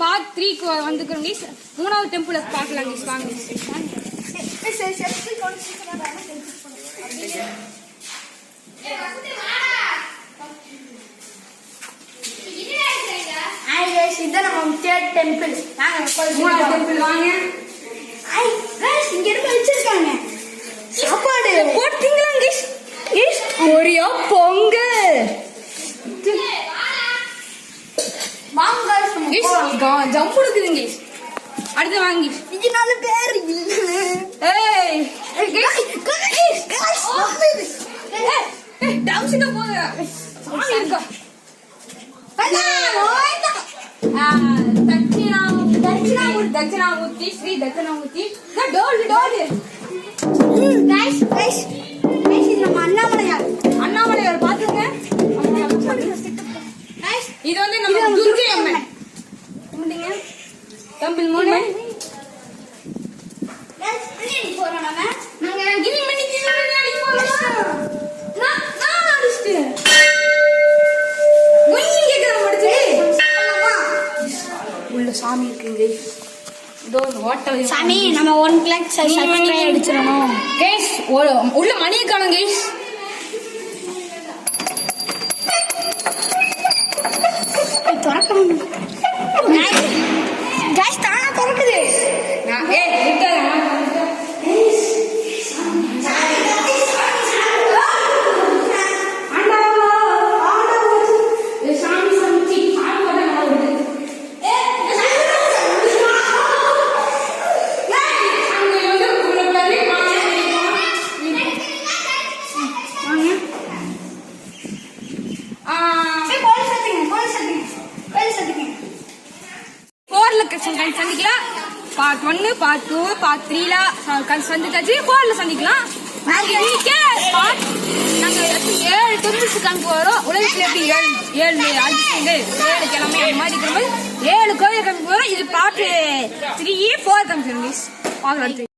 Part 3க்கு வந்துக்கிறோம் guys. மூணாவது டெம்பிள் பார்க்கலாம் guys. வாங்க இதான் நம்ம தேர்ட் டெம்பிள். மூணாவது டெம்பிள் வாங்க. இங்க இருந்து வச்சிருக்காங்க சாப்பாடு போட்டீங்களா guys? ஒரே பொங்கல் ஜம்ப் கொடுக்குதுங்க guys. அடுத்து வாங்கி இது 4 பேர் தட்சிணாமூர்த்தி ஸ்ரீ தட்சிணாமூர்த்தி டோல் இது நம்ம அண்ணாமலையார் பாத்துங்க. இது வந்து நம்ம துர்கை அம்மன் டெம்பிள். மூணு உள்ள சாமி இருக்குங்க. சாமி நம்ம 1 lakh சப்ஸ்கிரைப் அடிச்சிரணும் கேஸ். உள்ள மணியை காணும் கேஸ். திறக்கணும் கேஸ் தானா திறக்குது. சந்திக்கலாம். பார்ட் 1 பார்ட் 2 பார்ட் 3ல சந்திச்சாச்சு. 4ல சந்திக்கலாம். நாங்க 7 டெம்பிள்ஸ் காமிக்க வரோம். உலகத்துல எப்படி 7 கிழமை அந்த மாதிரி இருக்கும்போது 7 கோயில் காமிக்க வரோம். இது பார்ட் 3 4 காமிச்சிருங்க. பார்க்கலாம்.